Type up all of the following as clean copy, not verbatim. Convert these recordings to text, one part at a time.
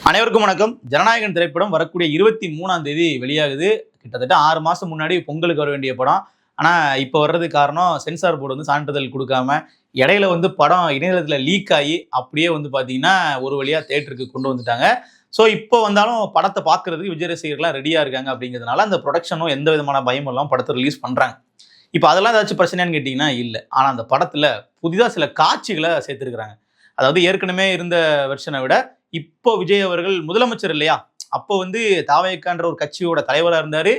அனைவருக்கும் வணக்கம். ஜனநாயகன் திரைப்படம் வரக்கூடிய 23ஆம் தேதி வெளியாகுது. கிட்டத்தட்ட 6 மாசம் முன்னாடி பொங்கலுக்கு வர வேண்டிய படம். ஆனா இப்போ வர்றது காரணம் சென்சார் போர்டு வந்து சான்றிதழ் கொடுக்காம இடையில வந்து படம் இணையதளத்துல லீக் ஆகி அப்படியே வந்து பாத்தீங்கன்னா ஒரு வழியா தியேட்டருக்கு கொண்டு வந்துட்டாங்க. ஸோ இப்போ வந்தாலும் படத்தை பார்க்கறதுக்கு விஜய் ரசிகர்கள்லாம் ரெடியா இருக்காங்க. அப்படிங்கிறதுனால அந்த ப்ரொடக்ஷனும் எந்த விதமான பயமும் எல்லாம் படத்தை ரிலீஸ் பண்றாங்க. இப்போ அதெல்லாம் ஏதாச்சும் பிரச்சனைன்னு கேட்டிங்கன்னா இல்லை. ஆனால் அந்த படத்தில் புதிதாக சில காட்சிகளை சேர்த்துருக்குறாங்க. அதாவது ஏற்கனவே இருந்த வெர்ஷனை விட இப்போ விஜய் அவர்கள் முதலமைச்சர் இல்லையா, அப்போ வந்து தாவேக்கான்ற ஒரு கட்சியோட தலைவராக இருந்தார்,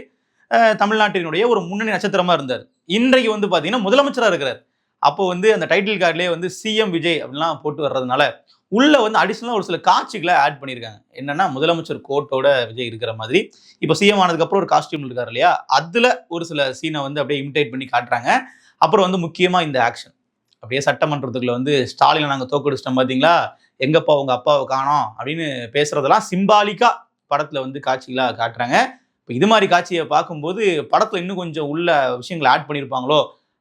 தமிழ்நாட்டினுடைய ஒரு முன்னணி நட்சத்திரமாக இருந்தார். இன்றைக்கு வந்து பார்த்தீங்கன்னா முதலமைச்சராக இருக்கிறார். அப்போ வந்து அந்த டைட்டில் கார்டிலே வந்து சிஎம் விஜய் அப்படின்லாம் போட்டு வர்றதுனால உள்ள வந்து அடிஷனலாக ஒரு சில காட்சிகளை ஆட் பண்ணியிருக்காங்க. என்னன்னா முதலமைச்சர் கோட்டோட விஜய் இருக்கிற மாதிரி இப்போ சிஎம் ஆனதுக்கப்புறம் ஒரு காஸ்டியூம் இருக்காரு இல்லையா, அதில் ஒரு சில சீனை வந்து அப்படியே இமிடேட் பண்ணி காட்டுறாங்க. அப்புறம் வந்து முக்கியமாக இந்த ஆக்ஷன் அப்படியே சட்டமன்றத்துக்குள்ள வந்து ஸ்டாலினை நாங்கள் தோக்கடிச்சிட்டோம் பார்த்தீங்களா, எங்கப்பா உங்க அப்பாவை காணோம் அப்படின்னு பேசுறதெல்லாம் சிம்பாலிக்கா படத்துல வந்து காட்சிகளா காட்டுறாங்க. இப்போ இது மாதிரி காட்சியை பார்க்கும்போது படத்துல இன்னும் கொஞ்சம் உள்ள விஷயங்களை ஆட் பண்ணியிருப்பாங்களோ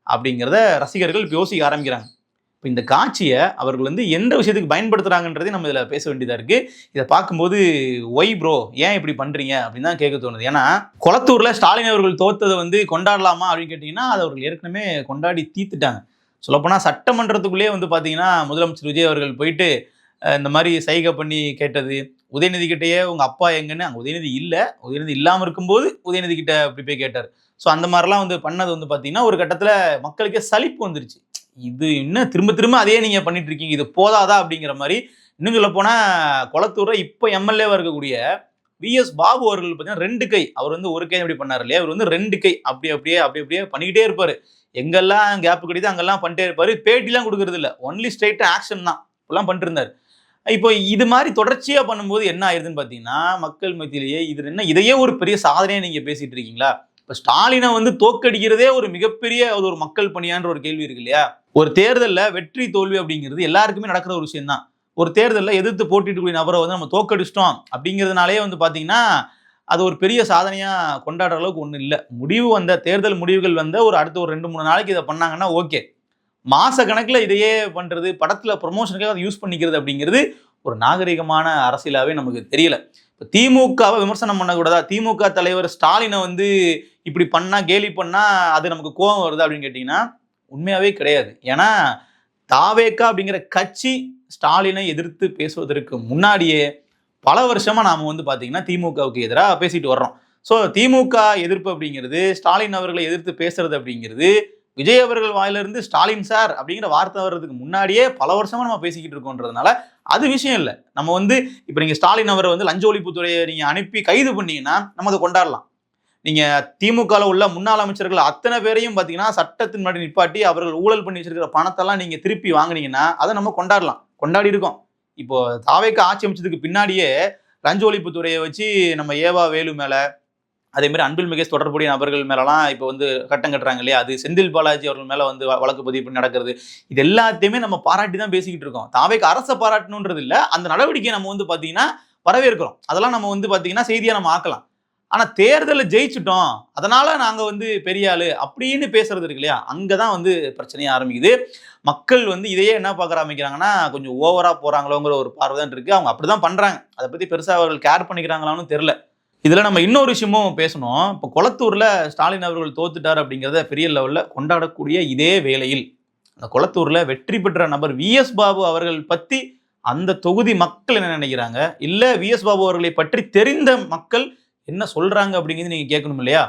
அப்படிங்கிறத ரசிகர்கள் யோசிக்க ஆரம்பிக்கிறாங்க. இப்போ இந்த காட்சியை அவர்கள் வந்து எந்த விஷயத்துக்கு பயன்படுத்துறாங்கன்றதே நம்ம இதில் பேச வேண்டியதாக இருக்கு. இதை பார்க்கும்போது ஒய் ப்ரோ ஏன் இப்படி பண்றீங்க அப்படின்னு தான் கேட்க தோணுது. ஏன்னா கொளத்தூர்ல ஸ்டாலின் அவர்கள் தோத்ததை வந்து கொண்டாடலாமா அப்படின்னு கேட்டீங்கன்னா அதை அவர்கள் ஏற்கனவே கொண்டாடி தீர்த்துட்டாங்க. சொல்லப்போனால் சட்டமன்றத்துக்குள்ளேயே வந்து பார்த்தீங்கன்னா முதலமைச்சர் விஜய் அவர்கள் போயிட்டு இந்த மாதிரி சைகை பண்ணி கேட்டது, உதயநிதி கிட்டேயே உங்க அப்பா எங்கன்னு, அங்கே உதயநிதி இல்லை, உதயநிதி இல்லாமல் இருக்கும்போது உதயநிதி கிட்ட அப்படி போய் கேட்டார். ஸோ அந்த மாதிரிலாம் வந்து பண்ணது வந்து பார்த்தீங்கன்னா ஒரு கட்டத்தில் மக்களுக்கே சலிப்பு வந்துருச்சு. இது இன்னும் திரும்ப திரும்ப அதே நீங்க பண்ணிட்டு இருக்கீங்க, இது போதாதா அப்படிங்கிற மாதிரி. இன்னும் சொல்ல போனா கொளத்தூர்ல இப்போ எம்எல்ஏவா இருக்கக்கூடிய விஎஸ் பாபு அவர்கள் பார்த்தீங்கன்னா 2 கை, அவர் வந்து ஒரு கை அப்படி பண்ணார் இல்லையா, அவர் வந்து 2 கை அப்படியே பண்ணிக்கிட்டே இருப்பாரு. எங்கெல்லாம் கேப் கிடையாது அங்கெல்லாம் பண்ணிட்டே இருப்பாரு. பேட்டிலாம் கொடுக்கறது இல்லை, ஒன்லி ஸ்ட்ரைட் ஆக்ஷன் தான் இப்பெல்லாம் பண்ணிட்டு இருந்தார். இப்போ இது மாதிரி தொடர்ச்சியா பண்ணும்போது என்ன ஆயிருதுன்னு பார்த்தீங்கன்னா மக்கள் மத்தியிலேயே இது என்ன, இதையே ஒரு பெரிய சாதனையை நீங்க பேசிட்டு இருக்கீங்களா? இப்போ ஸ்டாலினை வந்து தோக்கடிக்கிறதே ஒரு மிகப்பெரிய ஒரு மக்கள் பணியான்ற ஒரு கேள்வி இருக்கு இல்லையா? ஒரு தேர்தலில் வெற்றி தோல்வி அப்படிங்கிறது எல்லாருக்குமே நடக்கிற ஒரு விஷயம் தான். ஒரு தேர்தலில் எதிர்த்து போட்டியிடக்கூடிய நபரை வந்து நம்ம தோக்கடிச்சிட்டோம் அப்படிங்கிறதுனாலே வந்து பார்த்தீங்கன்னா அது ஒரு பெரிய சாதனையா கொண்டாடுற அளவுக்கு ஒன்றும் இல்லை. முடிவு வந்த தேர்தல் முடிவுகள் வந்த ஒரு அடுத்த ஒரு 2-3 நாளைக்கு இதை பண்ணாங்கன்னா ஓகே. மாச கணக்கில் இதையே பண்றது, படத்துல ப்ரொமோஷனுக்காக அதை யூஸ் பண்ணிக்கிறது அப்படிங்கிறது ஒரு நாகரிகமான அரசியலாவே நமக்கு தெரியல. இப்போ திமுகவை விமர்சனம் பண்ணக்கூடாதா, திமுக தலைவர் ஸ்டாலினை வந்து இப்படி பண்ணா கேலி பண்ணா அது நமக்கு கோபம் வருது அப்படின்னு கேட்டீங்கன்னா உண்மையாவே கிடையாது. ஏன்னா தாவேக்கா அப்படிங்கிற கட்சி ஸ்டாலினை எதிர்த்து பேசுவதற்கு முன்னாடியே பல வருஷமா நாம வந்து பாத்தீங்கன்னா திமுகவுக்கு எதிராக பேசிட்டு வர்றோம். ஸோ திமுக எதிர்ப்பு அப்படிங்கிறது, ஸ்டாலின் அவர்களை எதிர்த்து பேசுறது அப்படிங்கிறது விஜய் அவர்கள் வாயிலிருந்து ஸ்டாலின் சார் அப்படிங்கிற வார்த்தை வர்றதுக்கு முன்னாடியே பல வருஷமா நம்ம பேசிக்கிட்டு இருக்கோன்றதுனால அது விஷயம் இல்லை. நம்ம வந்து இப்போ நீங்க ஸ்டாலின் அவரை வந்து லஞ்ச ஒழிப்புத்துறையை நீங்க அனுப்பி கைது பண்ணீங்கன்னா நம்ம அதை கொண்டாடலாம். நீங்க திமுகவில் உள்ள முன்னாள் அமைச்சர்கள் அத்தனை பேரையும் பார்த்தீங்கன்னா சட்டத்தின் முன்னாடி நிப்பாட்டி அவர்கள் ஊழல் பண்ணி வச்சிருக்கிற பணத்தெல்லாம் நீங்க திருப்பி வாங்கினீங்கன்னா அதை நம்ம கொண்டாடலாம், கொண்டாடி இருக்கோம். இப்போ தாவேக்கு ஆட்சி அமைச்சதுக்கு பின்னாடியே லஞ்ச ஒழிப்புத்துறையை வச்சு நம்ம ஏவா வேலு மேல, அதே மாதிரி அன்பில் மகேஷ் தொடர்புடைய நபர்கள் மேலலாம் இப்போ வந்து கட்டம் கட்டுறாங்க இல்லையா, அது செந்தில் பாலாஜி அவர்கள் மேலே வந்து வழக்கு பதிவு பண்ணி நடக்கிறது. இது எல்லாத்தையுமே நம்ம பாராட்டி தான் பேசிக்கிட்டு இருக்கோம். தாவேக்கு அரசை பாராட்டணுன்றது இல்லை, அந்த நடவடிக்கையை நம்ம வந்து பார்த்தீங்கன்னா வரவேற்கிறோம். அதெல்லாம் நம்ம வந்து பார்த்தீங்கன்னா செய்தியாக நம்ம ஆக்கலாம். ஆனால் தேர்தலில் ஜெயிச்சுட்டோம் அதனால நாங்கள் வந்து பெரிய ஆளு அப்படின்னு பேசுறது இருக்கு இல்லையா, அங்கே தான் வந்து பிரச்சனையே ஆரம்பிக்குது. மக்கள் வந்து இதையே என்ன பார்க்க ஆரம்பிக்கிறாங்கன்னா கொஞ்சம் ஓவராக போகிறாங்களோங்கிற ஒரு பார்வை தான் இருக்குது. அவங்க அப்படி தான் பண்ணுறாங்க. அதை பற்றி பெருசாக அவர்கள் கேர் பண்ணிக்கிறாங்களான்னு தெரில. இதில் நம்ம இன்னொரு விஷயமும் பேசணும். இப்போ கொளத்தூரில் ஸ்டாலின் அவர்கள் தோத்துட்டார் அப்படிங்கிறத பெரிய லெவலில் கொண்டாடக்கூடிய இதே வேளையில் அந்த கொளத்தூரில் வெற்றி பெற்ற நபர் விஎஸ் பாபு அவர்கள் பற்றி அந்த தொகுதி மக்கள் என்ன நினைக்கிறாங்க, இல்லை விஎஸ் பாபு அவர்களை பற்றி தெரிந்த மக்கள் என்ன சொல்கிறாங்க அப்படிங்கிறது நீங்கள் கேட்கணும் இல்லையா?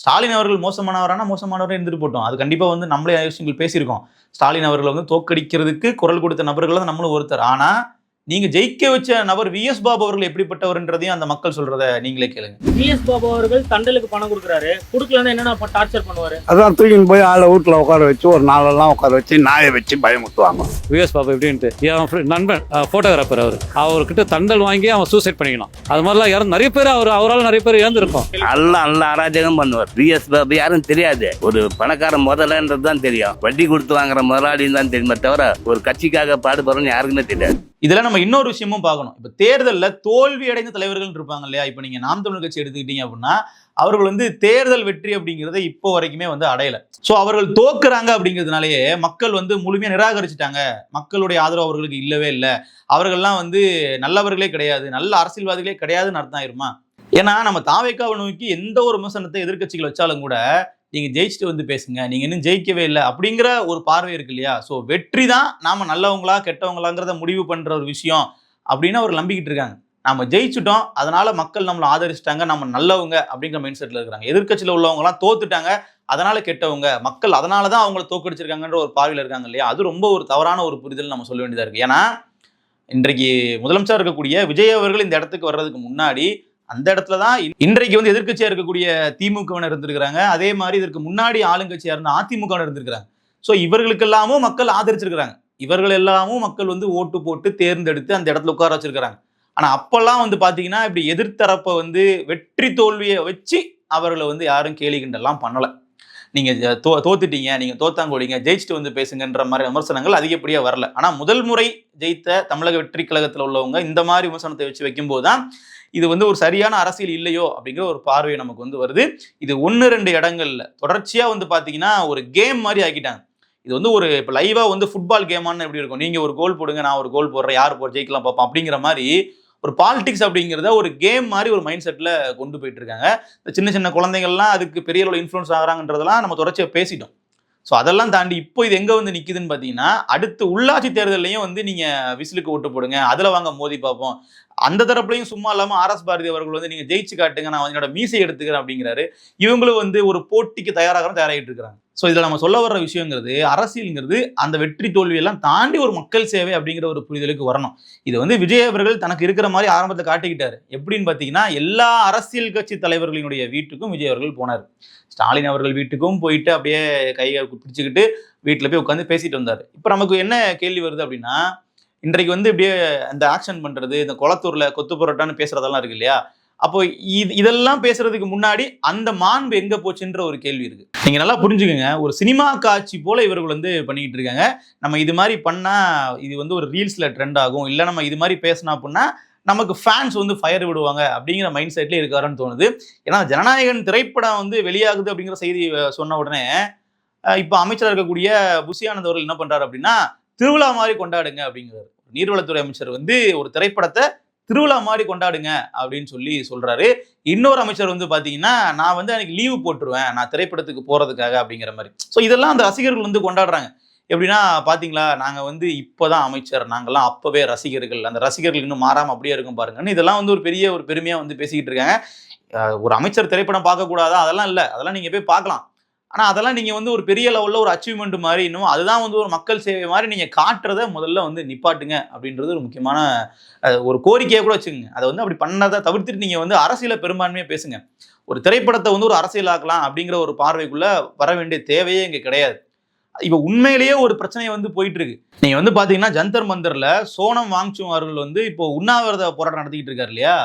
ஸ்டாலின் அவர்கள் மோசமானவராக இருந்துட்டு போட்டோம், அது கண்டிப்பாக வந்து நம்மளே விஷயங்கள் பேசியிருக்கோம். ஸ்டாலின் அவர்களை வந்து தோக்கடிக்கிறதுக்கு குரல் கொடுத்த நபர்கள் தான் நம்மளும் ஒருத்தர். ஆனால் நீங்க ஜெயிக்க வச்ச நபர் விஎஸ் பாபு அவர்கள் எப்படிப்பட்டவர்ன்றதையும் அந்த மக்கள் சொல்றத நீங்களே கேளுங்க. விஎஸ் பாபு அவர்கள் தண்டலுக்கு பணம் கொடுக்குறாரு, கொடுக்கலன்னா என்னென்ன டார்ச்சர் பண்ணுவாரு? அதான் தூக்கின்னு போய் ஆளை வீட்டில் உட்கார வச்சு ஒரு நாளெல்லாம் உட்கார வச்சு நாயை வச்சு பயமுத்துவாங்க. விஎஸ் பாபு எப்படின்ட்டு என் நண்பன் போட்டோகிராஃபர், அவர்கிட்ட தண்டல் வாங்கி அவன் சூசைட் பண்ணிக்கணும். அது மாதிரிலாம் யாரும் நிறைய பேர் அவரால் நிறைய பேர் இறந்துருக்கும். நல்ல அராஜகம் பண்ணுவார் விஎஸ் பாபு. யாரும் தெரியாது, ஒரு பணக்கார முதலன்றது தான் தெரியும், வட்டி கொடுத்து வாங்குற முதலாளின்னு தான் தெரியுமே தவிர ஒரு கட்சிக்காக பாடுபடுறோன்னு யாருக்குமே தெரியாது. இதுல நம்ம இன்னொரு விஷயமும் பார்க்கணும். இப்ப தேர்தல்ல தோல்வி அடைந்த தலைவர்கள் இருப்பாங்க இல்லையா? இப்ப நீங்க நாம் தமிழர் கட்சி எடுத்துக்கிட்டீங்க அப்படின்னா, அவர்கள் வந்து தேர்தல் வெற்றி அப்படிங்கிறத இப்போ வரைக்குமே வந்து அடையல. சோ அவர்கள் தோக்குறாங்க அப்படிங்கிறதுனாலயே மக்கள் வந்து முழுமையா நிராகரிச்சுட்டாங்க. மக்களுடைய ஆதரவு அவர்களுக்கு இல்லவே இல்லை, அவர்கள்லாம் வந்து நல்லவர்களே கிடையாது, நல்ல அரசியல்வாதிகளே கிடையாதுன்னு அர்த்தம் ஆயிருமா? ஏன்னா நம்ம தாவேக்காவை நோக்கி எந்த ஒரு விமர்சனத்தை எதிர்க்கட்சிகள் வச்சாலும் கூட நீங்க ஜெயிச்சுட்டு வந்து பேசுங்க, நீங்க இன்னும் ஜெயிக்கவே இல்லை அப்படிங்கிற ஒரு பார்வை இருக்கு இல்லையா? சோ வெற்றி தான் நாம நல்லவங்களா கெட்டவங்களாங்கிறத முடிவு பண்ற ஒரு விஷயம் அப்படின்னு அவர் நம்பிக்கிட்டு இருக்காங்க. நாம ஜெயிச்சுட்டோம், அதனால மக்கள் நம்மளை ஆதரிச்சிட்டாங்க, நம்ம நல்லவங்க அப்படிங்கிற மைண்ட் செட்ல இருக்கிறாங்க. எதிர்க்கட்சியில உள்ளவங்க எல்லாம் தோத்துட்டாங்க, அதனால கெட்டவங்க, மக்கள் அதனாலதான் அவங்களை தோக்கடிச்சிருக்காங்கன்ற ஒரு பார்வையில இருக்காங்க இல்லையா? அது ரொம்ப ஒரு தவறான ஒரு புரிதல் நம்ம சொல்ல வேண்டியதா இருக்கு. ஏன்னா இன்றைக்கு முதலமைச்சர் இருக்கக்கூடிய விஜய் அவர்கள் இந்த இடத்துக்கு வர்றதுக்கு முன்னாடி அந்த இடத்துல தான் இன்றைக்கு வந்து எதிர்க்கட்சியா இருக்கக்கூடிய திமுகவினர் இருந்திருக்கிறாங்க. அதே மாதிரி இதற்கு முன்னாடி ஆளுங்கட்சியா இருந்த அதிமுகவினர் இருந்திருக்கிறாங்க. சோ இவர்களுக்கெல்லாமும் மக்கள் ஆதரிச்சிருக்கிறாங்க. இவர்கள் எல்லாமும் மக்கள் வந்து ஓட்டு போட்டு தேர்ந்தெடுத்து அந்த இடத்துல உட்கார வச்சிருக்கிறாங்க. ஆனா அப்பெல்லாம் வந்து பாத்தீங்கன்னா இப்படி எதிர்த்தரப்பை வந்து வெற்றி தோல்வியை வச்சு அவர்களை வந்து யாரும் கேலி கிண்டெல்லாம் பண்ணல. நீங்க தோத்துட்டீங்க, நீங்க தோத்தாங்கோடிங்க, ஜெயிச்சுட்டு வந்து பேசுங்கன்ற மாதிரி விமர்சனங்கள் அதிகப்படியா வரல. ஆனா முதல் முறை ஜெயித்த தமிழக வெற்றி கழகத்துல உள்ளவங்க இந்த மாதிரி விமர்சனத்தை வச்சு வைக்கும்போது தான் இது வந்து ஒரு சரியான அரசியல் இல்லையோ அப்படிங்கிற ஒரு பார்வை நமக்கு வந்து வருது. இது 1-2 இடங்கள்ல தொடர்ச்சியா வந்து பாத்தீங்கன்னா ஒரு கேம் மாதிரி ஆக்கிட்டாங்க. இது வந்து ஒரு இப்போ லைவா வந்து ஃபுட்பால் கேமான்னு எப்படி இருக்கும், நீங்க ஒரு கோல் போடுங்க, நான் ஒரு கோல் போடுறேன், யார் போட ஜெயிக்கலாம் பார்ப்போம் அப்படிங்கிற மாதிரி ஒரு பாலிடிக்ஸ் அப்படிங்கிறத ஒரு கேம் மாதிரி ஒரு மைண்ட் செட்ல கொண்டு போயிட்டு இருக்காங்க. இந்த சின்ன சின்ன குழந்தைகள்லாம் அதுக்கு பெரிய அளவில் இன்ஃப்ளூன்ஸ் ஆகிறாங்கன்றதெல்லாம் நம்ம தொடர்ச்சியா பேசிட்டோம். ஸோ அதெல்லாம் தாண்டி இப்போ இது எங்க வந்து நிக்குதுன்னு பார்த்தீங்கன்னா, அடுத்து உள்ளாட்சி தேர்தலையும் வந்து நீங்க விசிலுக்கு ஓட்டு போடுங்க, அதுல வாங்க மோதி பார்ப்போம், அந்த தரப்புலையும் சும்மா இல்லாம RS பாரதி அவர்கள் வந்து நீங்க ஜெயிச்சு காட்டுங்க, நான் என்னோட மீசை எடுத்துக்கிறேன் அப்படிங்கிறாரு. இவங்களும் வந்து ஒரு போட்டிக்கு தயாராகிட்டு இருக்காங்க. ஸோ இதில் நம்ம சொல்ல வர்ற விஷயங்கிறது அரசியல்ங்கிறது அந்த வெற்றி தோல்வியெல்லாம் தாண்டி ஒரு மக்கள் சேவை அப்படிங்கிற ஒரு புரிதலுக்கு வரணும். இது வந்து விஜய் அவர்கள் தனக்கு இருக்கிற மாதிரி ஆரம்பத்தில் காட்டிக்கிட்டாரு. எப்படின்னு பார்த்தீங்கன்னா, எல்லா அரசியல் கட்சி தலைவர்களினுடைய வீட்டுக்கும் விஜய் அவர்கள் போனார். ஸ்டாலின் அவர்கள் வீட்டுக்கும் போயிட்டு அப்படியே கையை பிடிச்சிக்கிட்டு வீட்டில் போய் உட்காந்து பேசிட்டு வந்தார். இப்போ நமக்கு என்ன கேள்வி வருது அப்படின்னா, இன்றைக்கு வந்து இப்படியே அந்த ஆக்ஷன் பண்றது, இந்த குளத்தூர்ல கொத்து புரோட்டான்னு பேசுறதெல்லாம் இருக்கு இல்லையா? அப்போ இதெல்லாம் பேசுறதுக்கு முன்னாடி அந்த மாண்பு எங்க போச்சுன்ற ஒரு கேள்வி இருக்கு. நீங்க நல்லா புரிஞ்சுக்கங்க, ஒரு சினிமா காட்சி போல இவர்கள் வந்து பண்ணிக்கிட்டு இருக்காங்க. நம்ம இது மாதிரி பண்ணா இது வந்து ஒரு ரீல்ஸ்ல ட்ரெண்ட் ஆகும், இல்ல நம்ம இது மாதிரி பேசினா அப்படின்னா நமக்கு ஃபேன்ஸ் வந்து ஃபயர் விடுவாங்க அப்படிங்கிற மைண்ட் செட்ல இருக்காருன்னு தோணுது. ஏன்னா ஜனநாயகன் திரைப்படம் வந்து வெளியாகுது அப்படிங்கிற செய்தி சொன்ன உடனே இப்போ அமைச்சராக இருக்கக்கூடிய புஷி ஆனந்த் அவர்கள் என்ன பண்றாரு அப்படின்னா, திருவிழா மாதிரி கொண்டாடுங்க அப்படிங்கிறாரு. நீர்வளத்துறை அமைச்சர் வந்து ஒரு திரைப்படத்தை திருவிழா மாதிரி கொண்டாடுங்க அப்படின்னு சொல்லி சொல்றாரு. இன்னொரு அமைச்சர் வந்து பாத்தீங்கன்னா, நான் வந்து அன்னைக்கு லீவு போட்டுருவேன், நான் திரைப்படத்துக்கு போறதுக்காக அப்படிங்கிற மாதிரி. ஸோ இதெல்லாம் அந்த ரசிகர்கள் வந்து கொண்டாடுறாங்க. எப்படின்னா, பாத்தீங்களா நாங்க வந்து இப்போதான் அமைச்சர், நாங்கெல்லாம் அப்பவே ரசிகர்கள், அந்த ரசிகர்கள் இன்னும் மாறாம அப்படியே இருக்கும் பாருங்கன்னு இதெல்லாம் வந்து ஒரு பெரிய ஒரு பெருமையா வந்து பேசிக்கிட்டு இருக்காங்க. ஒரு அமைச்சர் திரைப்படம் பார்க்க கூடாதா? அதெல்லாம் இல்லை, அதெல்லாம் நீங்க போய் பார்க்கலாம். ஆனா அதெல்லாம் நீங்க வந்து ஒரு பெரிய லெவல்ல ஒரு அச்சீவ்மெண்ட் மாதிரி, இன்னும் அதுதான் வந்து ஒரு மக்கள் சேவை மாதிரி நீங்க காட்டுறத முதல்ல வந்து நிப்பாட்டுங்க அப்படின்றது ஒரு முக்கியமான ஒரு கோரிக்கையை கூட வச்சுக்கோங்க. அதை வந்து அப்படி பண்ணதை தவிர்த்துட்டு நீங்க வந்து அரசியலை பெரும்பான்மையா பேசுங்க. ஒரு திரைப்படத்தை வந்து ஒரு அரசியலாக்கலாம் அப்படிங்கிற ஒரு பார்வைக்குள்ள வர வேண்டிய தேவையே இங்க கிடையாது. இப்ப உண்மையிலேயே ஒரு பிரச்சனை வந்து போயிட்டு இருக்கு. நீங்க வந்து பாத்தீங்கன்னா, ஜந்தர் மந்தர்ல சோனம் வாங்சுக் அவர்கள் வந்து இப்போ உண்ணாவிரத போராட்டம் நடத்திக்கிட்டு இருக்காரு இல்லையா?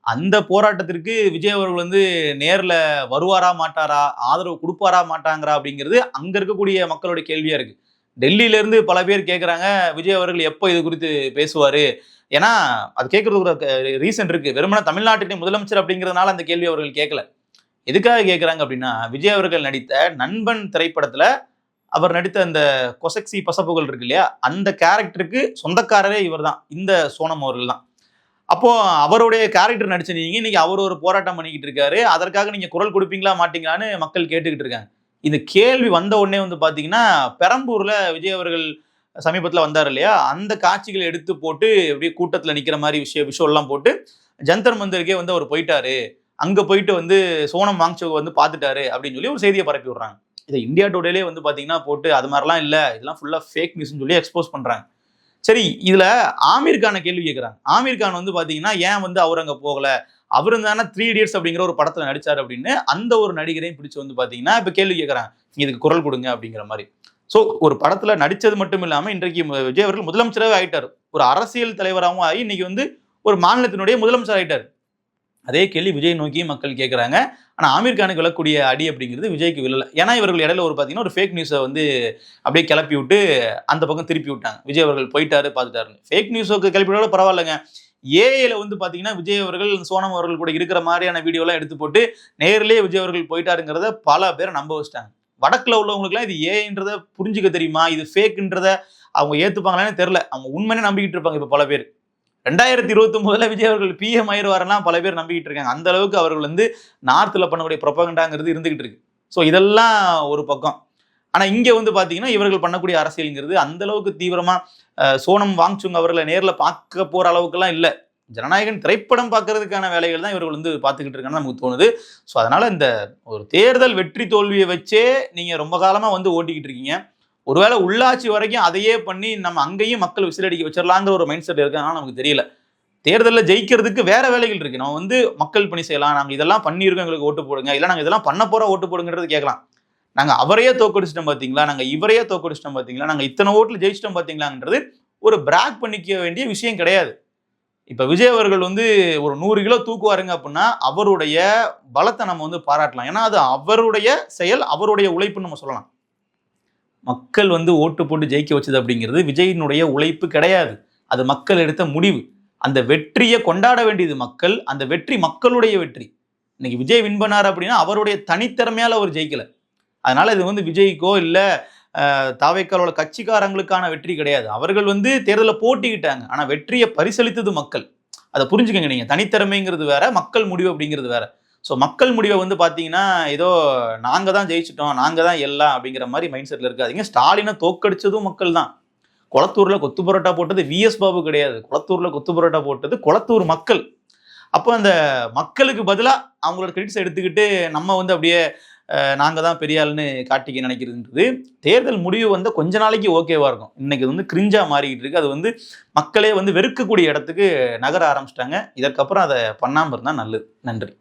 அந்த போராட்டத்திற்கு விஜய் அவர்கள் வந்து நேர்ல வருவாரா மாட்டாரா, ஆதரவு கொடுப்பாரா மாட்டாங்கிறா அப்படிங்கிறது அங்க இருக்கக்கூடிய மக்களுடைய கேள்வியா இருக்கு. டெல்லியில இருந்து பல பேர் கேட்கறாங்க, விஜய் அவர்கள் எப்போ இது குறித்து பேசுவாரு? ஏன்னா அது கேட்கறதுக்கு ஒரு ரீசன் இருக்கு. வெறுமனே தமிழ்நாட்டுடைய முதலமைச்சர் அப்படிங்கிறதுனால அந்த கேள்வி அவர்கள் கேட்கல. எதுக்காக கேட்கறாங்க அப்படின்னா, விஜய் அவர்கள் நடித்த நண்பன் திரைப்படத்துல அவர் நடித்த அந்த கொசக்சி பசப்புகள் இருக்கு இல்லையா, அந்த கேரக்டருக்கு சொந்தக்காரரே இவர் தான், இந்த சோனம் அவர்கள் தான். அப்போ அவருடைய கேரக்டர் நடிச்ச நீங்க இன்னைக்கு அவர் ஒரு போராட்டம் பண்ணிக்கிட்டு இருக்காரு, அதற்காக நீங்க குரல் கொடுப்பீங்களா மாட்டீங்களான்னு மக்கள் கேட்டுக்கிட்டு இருக்காங்க. இந்த கேள்வி வந்த உடனே வந்து பாத்தீங்கன்னா, பெரம்பூர்ல விஜய் அவர்கள் சமீபத்துல வந்தார் இல்லையா, அந்த காட்சிகளை எடுத்து போட்டு அப்படியே கூட்டத்துல நிக்கிற மாதிரி விஷயம் போட்டு ஜந்தர் மந்தருக்கே வந்து அவர் போயிட்டாரு, அங்க போயிட்டு வந்து சோனம் வாங்சுக் வந்து பாத்துட்டாரு அப்படின்னு சொல்லி ஒரு செய்தியை பரப்பி விடுறாங்க. இதை இந்தியா டுடேலே வந்து பாத்தீங்கன்னா போட்டு அது மாதிரிலாம் இல்ல, இதெல்லாம் ஃபுல்லா ஃபேக் நியூஸ்னு சொல்லி எக்ஸ்போஸ் பண்றாங்க. சரி, இதுல ஆமீர் கான கேள்வி கேட்கிறாங்க. ஆமீர் கான் வந்து பாத்தீங்கன்னா ஏன் வந்து அவர் அங்க போகல, அவரு தானே 3 Idiots அப்படிங்கிற ஒரு படத்துல நடிச்சாரு அப்படின்னு அந்த ஒரு நடிகரையும் பிடிச்சு வந்து பாத்தீங்கன்னா இப்ப கேள்வி கேட்கறாங்க, இதுக்கு குரல் கொடுங்க அப்படிங்கிற மாதிரி. சோ ஒரு படத்துல நடிச்சது மட்டும் இல்லாம இன்றைக்கு விஜய் அவர்கள் முதலமைச்சராகவே ஆயிட்டாரு, ஒரு அரசியல் தலைவராகவும் ஆகி இன்னைக்கு வந்து ஒரு மாநிலத்தினுடைய முதலமைச்சர் ஆயிட்டாரு. அதே கேள்வி விஜய் நோக்கி மக்கள் கேட்குறாங்க. ஆனால் ஆமீர் கானுக்கு விழக்கூடிய அடி அப்படிங்கிறது விஜய்க்கு விழல. ஏன்னா இவர்கள் இடையில பார்த்தீங்கன்னா ஒரு ஃபேக் நியூஸை வந்து அப்படியே கிளப்பி விட்டு அந்த பக்கம் திருப்பி விட்டாங்க. விஜய் அவர்கள் போயிட்டாரு பார்த்துட்டாருன்னு. ஃபேக் நியூஸுக்கு கிளப்பி விட பரவாயில்லைங்க. ஏஐல வந்து பார்த்தீங்கன்னா விஜய் அவர்கள் சோனம் அவர்கள் கூட இருக்கிற மாதிரியான வீடியோலாம் எடுத்து போட்டு நேரிலேயே விஜய் அவர்கள் போயிட்டாருங்கிறத பல பேரை நம்ப வச்சிட்டாங்க. வடக்குல உள்ளவங்களுக்குலாம் இது ஏஐன்றத புரிஞ்சுக்க தெரியுமா, இது ஃபேக்குன்றத அவங்க ஏற்றுப்பாங்களான்னு தெரில. அவங்க உண்மையை நம்பிக்கிட்டு இருப்பாங்க. இப்போ பல பேர் 2029 விஜய் அவர்கள் பிஎம் ஆயிடுவாரெல்லாம் பல பேர் நம்பிக்கிட்டு இருக்காங்க. அந்த அளவுக்கு அவர்கள் வந்து நார்த்தில் பண்ணக்கூடிய ப்ரொபகண்டாங்கிறது இருந்துகிட்டு இருக்கு. ஸோ இதெல்லாம் ஒரு பக்கம். ஆனால் இங்கே வந்து பார்த்தீங்கன்னா இவர்கள் பண்ணக்கூடிய அரசியலுங்கிறது அந்த அளவுக்கு தீவிரமாக சோனம் வாங்சுங் அவர்களை நேரில் பார்க்க போகிற அளவுக்குலாம் இல்லை. ஜனநாயகன் திரைப்படம் பார்க்கறதுக்கான வேலைகள் தான் இவர்கள் வந்து பார்த்துக்கிட்டு இருக்காங்கன்னு நமக்கு தோணுது. ஸோ அதனால இந்த ஒரு தேர்தல் வெற்றி தோல்வியை வச்சே நீங்கள் ரொம்ப காலமாக வந்து ஓட்டிக்கிட்டு இருக்கீங்க. ஒருவேளை உள்ளாட்சி வரைக்கும் அதையே பண்ணி நம்ம அங்கேயும் மக்கள் விசிலடிக்க வச்சிடலாங்கிற ஒரு மைண்ட் செட் இருக்குன்னா நமக்கு தெரியல. தேர்தலில் ஜெயிக்கிறதுக்கு வேற வேலைகள் இருக்கு. நம்ம வந்து மக்கள் பணி செய்யலாம், நாங்கள் இதெல்லாம் பண்ணியிருக்கோம், எங்களுக்கு ஓட்டு போடுங்க, இல்லை நாங்கள் இதெல்லாம் பண்ண போறோம் ஓட்டு போடுங்கிறது கேட்கலாம். நாங்கள் அவரையே தோக்கடிச்சிட்டோம் பார்த்தீங்களா, நாங்கள் இவரையே தோக்கடிச்சிட்டோம் பார்த்தீங்களா, நாங்கள் இத்தனை ஓட்டில் ஜெயிச்சிட்டோம் பார்த்தீங்களான்றது ஒரு பிராக் பண்ணிக்க வேண்டிய விஷயம் கிடையாது. இப்போ விஜய் அவர்கள் வந்து ஒரு 100 கிலோ தூக்குவாருங்க அப்படின்னா அவருடைய பலத்தை நம்ம வந்து பாராட்டலாம். ஏன்னா அது அவருடைய செயல், அவருடைய உழைப்புன்னு நம்ம சொல்லலாம். மக்கள் வந்து ஓட்டு போட்டு ஜெயிக்க வச்சது அப்படிங்கிறது விஜயினுடைய உழைப்பு கிடையாது. அது மக்கள் எடுத்த முடிவு. அந்த வெற்றியை கொண்டாட வேண்டியது மக்கள். அந்த வெற்றி மக்களுடைய வெற்றி. இன்னைக்கு விஜய் வின் பண்ணார் அப்படின்னா அவருடைய தனித்திறமையால் அவர் ஜெயிக்கல. அதனால இது வந்து விஜய்க்கோ இல்லை தாவேக்காரோட கட்சிக்காரங்களுக்கான வெற்றி கிடையாது. அவர்கள் வந்து தேர்தலில் போட்டிக்கிட்டாங்க. ஆனால் வெற்றியை பரிசளித்தது மக்கள். அதை புரிஞ்சுக்கங்க. நீங்கள் தனித்திறமைங்கிறது வேற, மக்கள் முடிவு அப்படிங்கிறது வேற. ஸோ மக்கள் முடிவை வந்து பார்த்தீங்கன்னா ஏதோ நாங்கள் தான் ஜெயிச்சிட்டோம், நாங்கள் தான் எல்லாம் அப்படிங்கிற மாதிரி மைண்ட் செட்டில் இருக்காதீங்க. ஸ்டாலினை தோக்கடிச்சதும் மக்கள் தான். குளத்தூரில் கொத்து பரோட்டா போட்டது விஎஸ் பாபு கிடையாது. குளத்தூரில் கொத்து பரோட்டா போட்டது குளத்தூர் மக்கள். அப்போ அந்த மக்களுக்கு பதிலாக அவங்களோட கிரெடிட்ஸ் எடுத்துக்கிட்டு நம்ம வந்து அப்படியே நாங்கள் தான் பெரிய ஆளுன்னு காட்டிக்க நினைக்கிறதுன்றது தேர்தல் முடிவு வந்து கொஞ்ச நாளைக்கு ஓகேவா இருக்கும். இன்னைக்கு வந்து கிரிஞ்சா மாறிக்கிட்டு இருக்கு. அது வந்து மக்களே வந்து வெறுக்கக்கூடிய இடத்துக்கு நகர ஆரம்பிச்சிட்டாங்க. இதற்கப்புறம் அதை பண்ணாமல் இருந்தால் நல்லது. நன்றி.